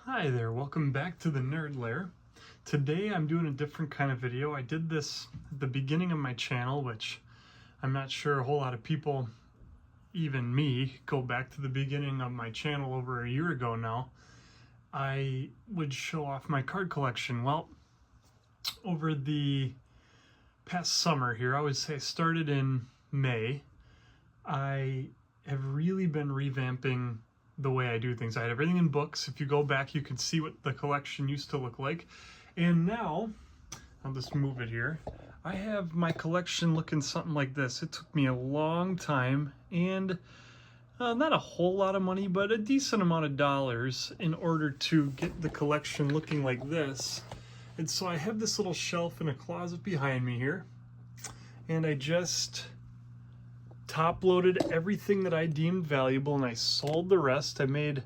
Hi there, welcome back to the Nerd Lair. Today I'm doing a different kind of video. I did this at the beginning of my channel, which I'm not sure a whole lot of people, even me, go back to the beginning of my channel over a year ago now. I would show off my card collection. Well, over the past summer here, I would say I started in May, I have really been revamping the way I do things. I had everything in books. If you go back, you can see what the collection used to look like. And now, I'll just move it here. I have my collection looking something like this. It took me a long time and not a whole lot of money, but a decent amount of dollars in order to get the collection looking like this. And so I have this little shelf in a closet behind me here. And I just top-loaded everything that I deemed valuable and I sold the rest. I made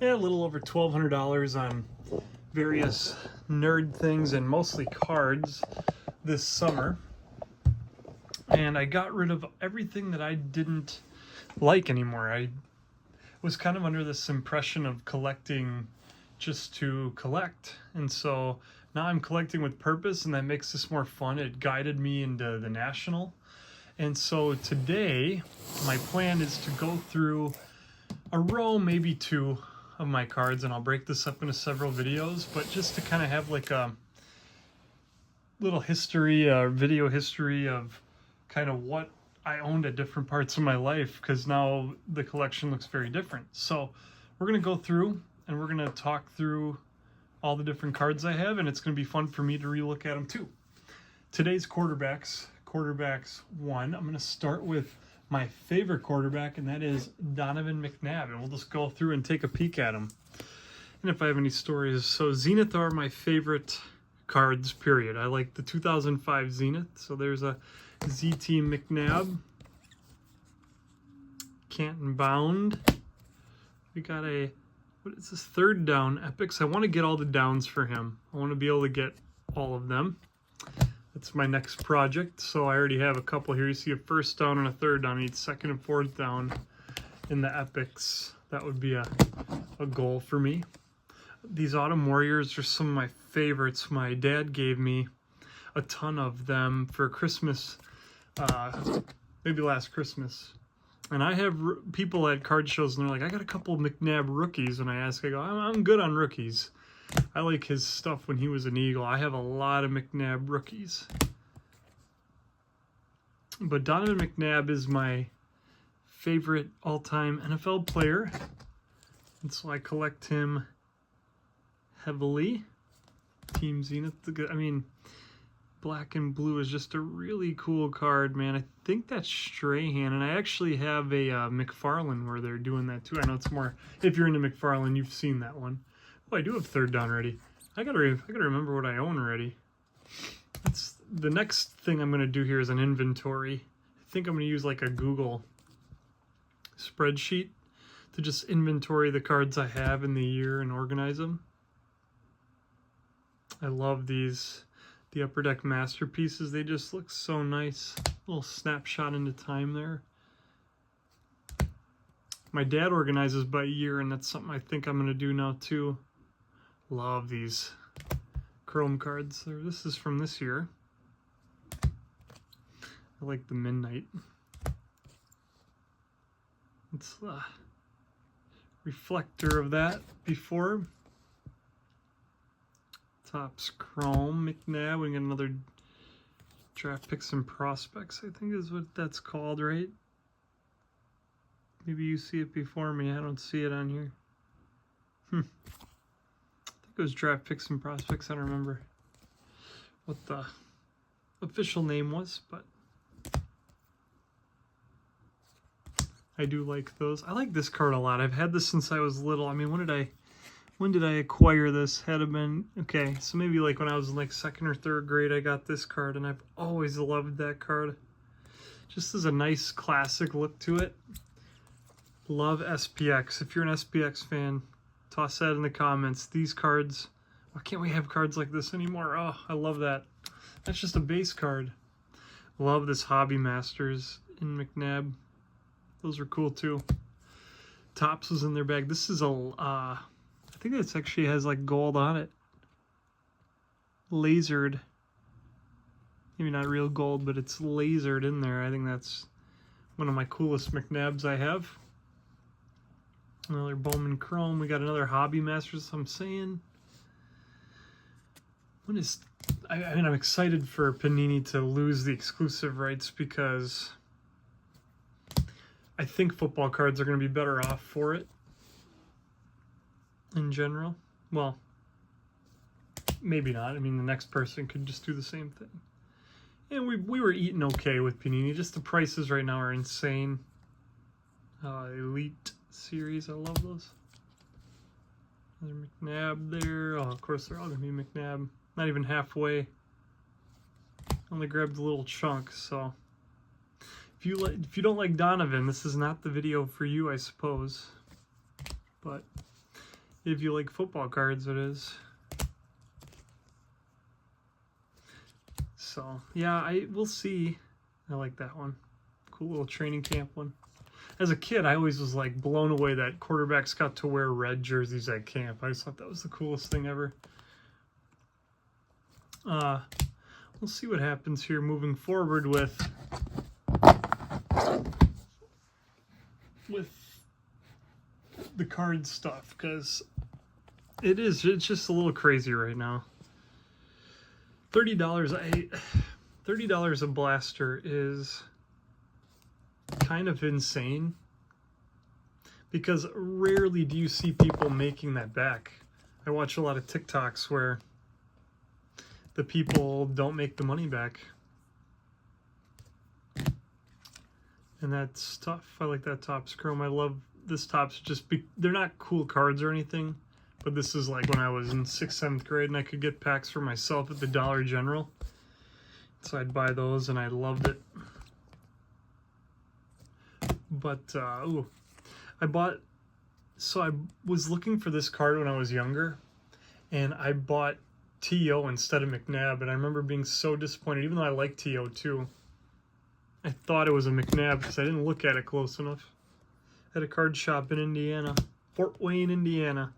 a little over $1,200 on various nerd things and mostly cards this summer. And I got rid of everything that I didn't like anymore. I was kind of under this impression of collecting just to collect. And so now I'm collecting with purpose, and that makes this more fun. It guided me into the National. And so today, my plan is to go through a row, maybe two, of my cards, and I'll break this up into several videos, but just to kind of have like a little history, video history of kind of what I owned at different parts of my life, because now the collection looks very different. So we're going to go through, and we're going to talk through all the different cards I have, and it's going to be fun for me to relook at them too. Today's quarterbacks one. I'm going to start with my favorite quarterback, and that is Donovan McNabb, and we'll just go through and take a peek at him. And if I have any stories, so Zenith are my favorite cards, period. I like the 2005 Zenith, so there's a ZT McNabb. Canton Bound. We got a, what is this, third down epics. I want to get all the downs for him. I want to be able to get all of them. That's my next project, so I already have a couple here. You see a first down and a third down. I need second and fourth down in the epics. That would be a goal for me. These Autumn Warriors are some of my favorites. My dad gave me a ton of them for Christmas, maybe last Christmas. And I have people at card shows, and they're like, I got a couple of McNabb rookies. And I ask, I go, I'm good on rookies. I like his stuff when he was an Eagle. I have a lot of McNabb rookies. But Donovan McNabb is my favorite all-time NFL player. And so I collect him heavily. Team Zenith. I mean, black and blue is just a really cool card, man. I think that's Strahan. And I actually have a McFarlane where they're doing that too. I know it's more, if you're into McFarlane, you've seen that one. Oh, I do have third down already. I gotta remember what I own already. That's the next thing I'm gonna do here is an inventory. I think I'm gonna use like a Google spreadsheet to just inventory the cards I have in the year and organize them. I love these, the Upper Deck Masterpieces. They just look so nice. A little snapshot into time there. My dad organizes by year, and that's something I think I'm gonna do now too. Love these chrome cards. This is from this year. I like the Midnight. It's a reflector of that before. Topps Chrome McNabb. We got another Draft Picks and Prospects, I think is what that's called, right? Maybe you see it before me. I don't see it on here. I think it was Draft Picks and Prospects. I don't remember what the official name was, but I do like those. I like this card a lot. I've had this since I was little. I mean, when did I acquire this? Had to been, okay, so maybe like when I was in like second or third grade, I got this card, and I've always loved that card. Just as a nice classic look to it. Love SPX. If you're an SPX fan, toss that in the comments. These cards, why can't we have cards like this anymore? Oh, I love that. That's just a base card. Love this Hobby Masters in McNabb. Those are cool too. Topps was in their bag. This is a, I think this actually has like gold on it. Lasered. Maybe not real gold, but it's lasered in there. I think that's one of my coolest McNabbs I have. Another Bowman Chrome. We got another Hobby Masters, I'm saying. When is... I mean, I'm excited for Panini to lose the exclusive rights because I think football cards are going to be better off for it in general. Well, maybe not. I mean, the next person could just do the same thing. And we were eating okay with Panini. Just the prices right now are insane. Elite series, I love those. Another McNabb there. Oh, of course, they're all going to be McNabb. Not even halfway. Only grabbed a little chunk, so if you don't like Donovan, this is not the video for you, I suppose. But if you like football cards, it is. So yeah, we'll see. I like that one. Cool little training camp one. As a kid, I always was like blown away that quarterbacks got to wear red jerseys at camp. I just thought that was the coolest thing ever. We'll see what happens here moving forward with the card stuff, because it's just a little crazy right now. $30 a blaster is kind of insane, because rarely do you see people making that back. I watch a lot of TikToks where the people don't make the money back. And that's tough. I like that Topps Chrome. I love this Topps. They're not cool cards or anything, but this is like when I was in 6th, 7th grade and I could get packs for myself at the Dollar General. So I'd buy those and I loved it. But, I was looking for this card when I was younger, and I bought T.O. instead of McNabb, and I remember being so disappointed, even though I like T.O. too. I thought it was a McNabb because I didn't look at it close enough. At a card shop in Indiana, Fort Wayne, Indiana.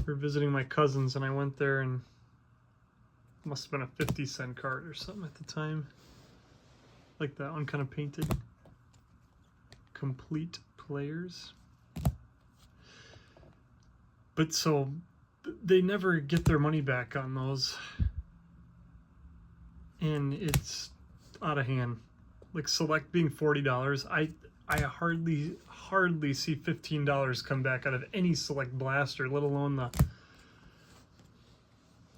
We were visiting my cousins, and I went there, and it must have been a 50-cent card or something at the time. Like that one, kind of painted. Complete Players. But so they never get their money back on those, and it's out of hand. Like Select being $40, I hardly see $15 come back out of any Select blaster, let alone the,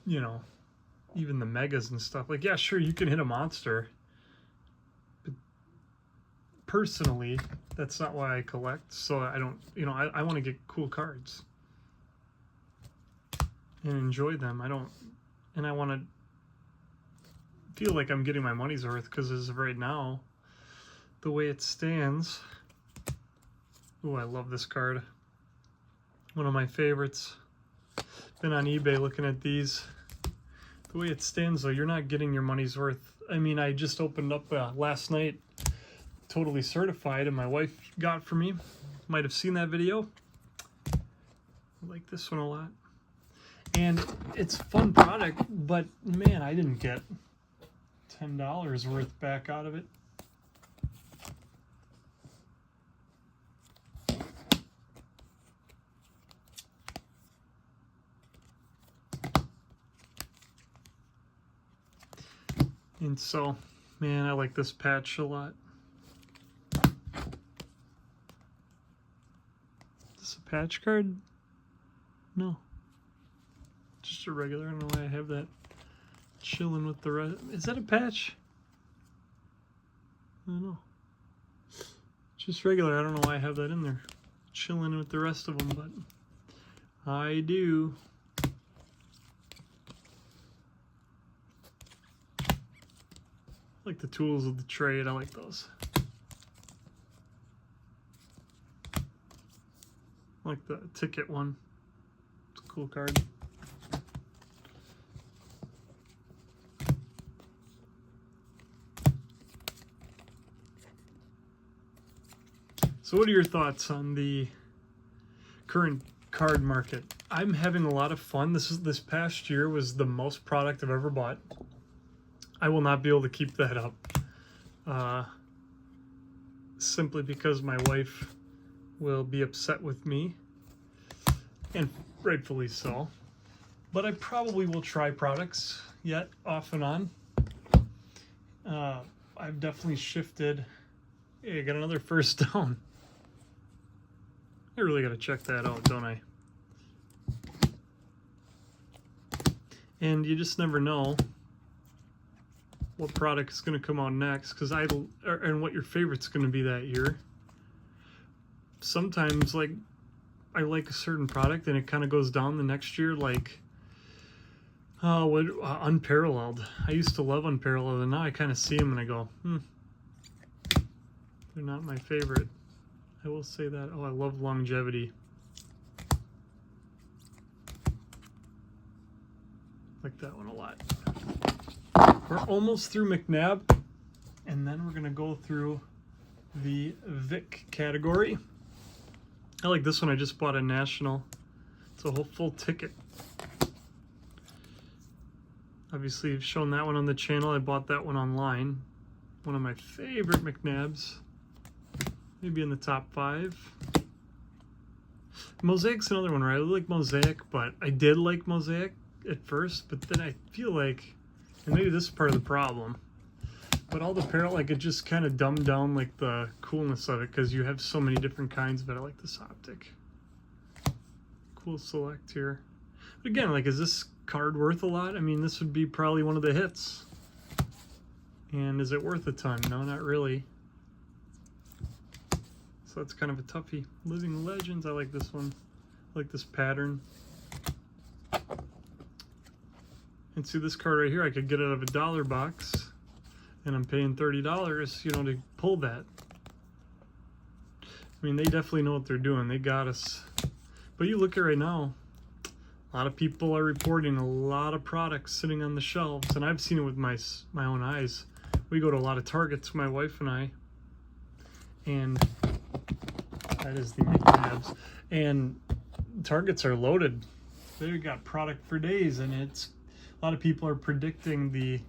you know, even the megas and stuff. Like, yeah, sure, you can hit a monster, but personally, that's not why I collect. So I don't, you know, I want to get cool cards and enjoy them. I want to feel like I'm getting my money's worth, because as of right now, the way it stands, oh, I love this card. One of my favorites. Been on eBay looking at these. The way it stands, though, you're not getting your money's worth. I mean, I just opened up last night, Totally Certified, and my wife got for me. Might have seen that video. I like this one a lot. And it's a fun product, but man, I didn't get $10 worth back out of it. And so, man, I like this patch a lot. Is this a patch card? No. Just a regular. I don't know why I have that chilling with the rest. Is that a patch? I don't know. Just regular. I don't know why I have that in there. Chilling with the rest of them, but I do. I like the tools of the trade. I like those. I like the ticket one. It's a cool card. So what are your thoughts on the current card market. I'm having a lot of fun. This past year was the most product I've ever bought. I will not be able to keep that up. Simply because my wife will be upset with me, and rightfully so. But I probably will try products yet, off and on. I've definitely shifted. Hey, I got another first down. I really got to check that out, don't I? And you just never know what product is going to come out next, and what your favorite's going to be that year. Sometimes, like, I like a certain product and it kind of goes down the next year, like Unparalleled. I used to love Unparalleled, and now I kind of see them and I go, they're not my favorite. I will say that. Oh, I love Longevity. Like that one a lot. We're almost through McNabb, and then we're going to go through the Vick category. I like this one. I just bought a National. It's a whole full ticket. Obviously, I've shown that one on the channel. I bought that one online. One of my favorite McNabbs. Maybe in the top 5. Mosaic's another one where I really like Mosaic, but I did like Mosaic at first, but then I feel like, and maybe this is part of the problem, but all the parallel, like, it just kind of dumbed down like the coolness of it, because you have so many different kinds of it. I like this optic. Cool select here. But again, like, is this card worth a lot? I mean, this would be probably one of the hits. And is it worth a ton? No, not really. So that's kind of a toughie. Living Legends, I like this one. I like this pattern. And see, this card right here, I could get out of a $1 box, and I'm paying $30, you know, to pull that. I mean, they definitely know what they're doing. They got us. But you look at right now, a lot of people are reporting a lot of products sitting on the shelves, and I've seen it with my own eyes. We go to a lot of Targets, my wife and I, and that is the McNabbs. And Targets are loaded. They've got product for days, and it's a lot of people are predicting the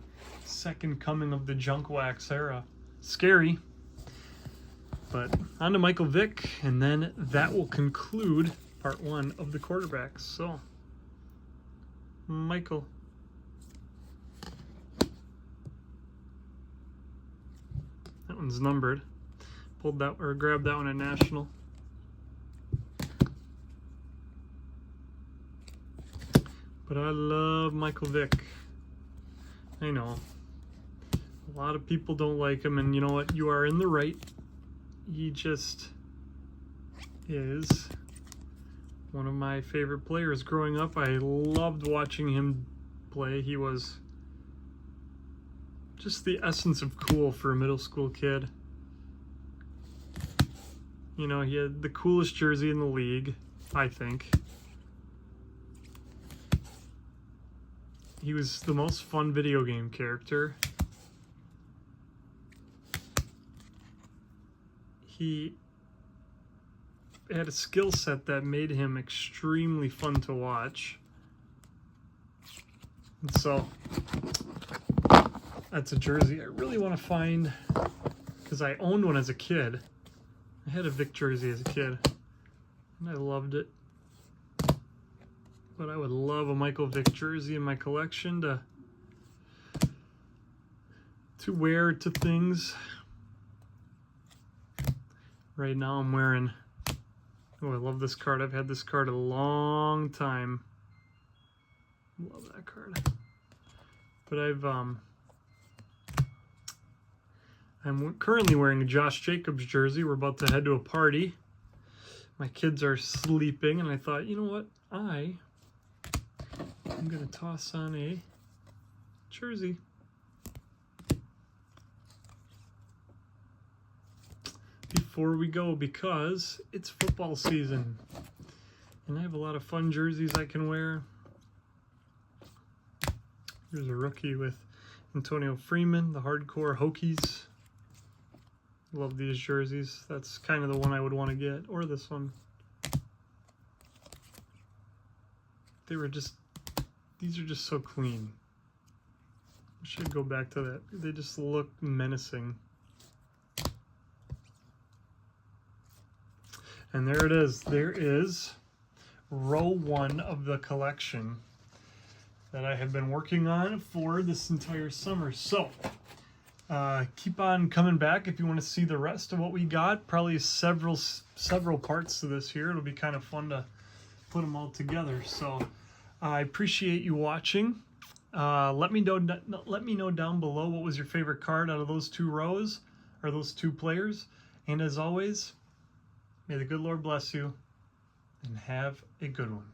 second coming of the junk wax era. Scary. But on to Michael Vick, and then that will conclude part 1 of the quarterbacks. So, Michael. That one's numbered. Pulled that, or grabbed that one at National. But I love Michael Vick. I know. A lot of people don't like him, and you know what? You are in the right. He just is one of my favorite players growing up. I loved watching him play. He was just the essence of cool for a middle school kid. You know, he had the coolest jersey in the league, I think. He was the most fun video game character. He had a skill set that made him extremely fun to watch. And so, that's a jersey I really want to find, because I owned one as a kid. I had a Vick jersey as a kid, and I loved it. But I would love a Michael Vick jersey in my collection to wear to things. Right now I'm wearing, oh, I love this card. I've had this card a long time. Love that card. But I'm currently wearing a Josh Jacobs jersey. We're about to head to a party. My kids are sleeping, and I thought, you know what? I'm going to toss on a jersey. Before we go, because it's football season, and I have a lot of fun jerseys I can wear. Here's a rookie with Antonio Freeman, the hardcore Hokies. Love these jerseys. That's kind of the one I would want to get, or this one. they were just, these are just so clean. I should go back to that. They just look menacing. And there it is. There is row 1 of the collection that I have been working on for this entire summer. So keep on coming back if you want to see the rest of what we got. Probably several parts to this here. It'll be kind of fun to put them all together. So I appreciate you watching. Let me know down below what was your favorite card out of those 2 rows, or those 2 players. And as always, may the good Lord bless you, and have a good one.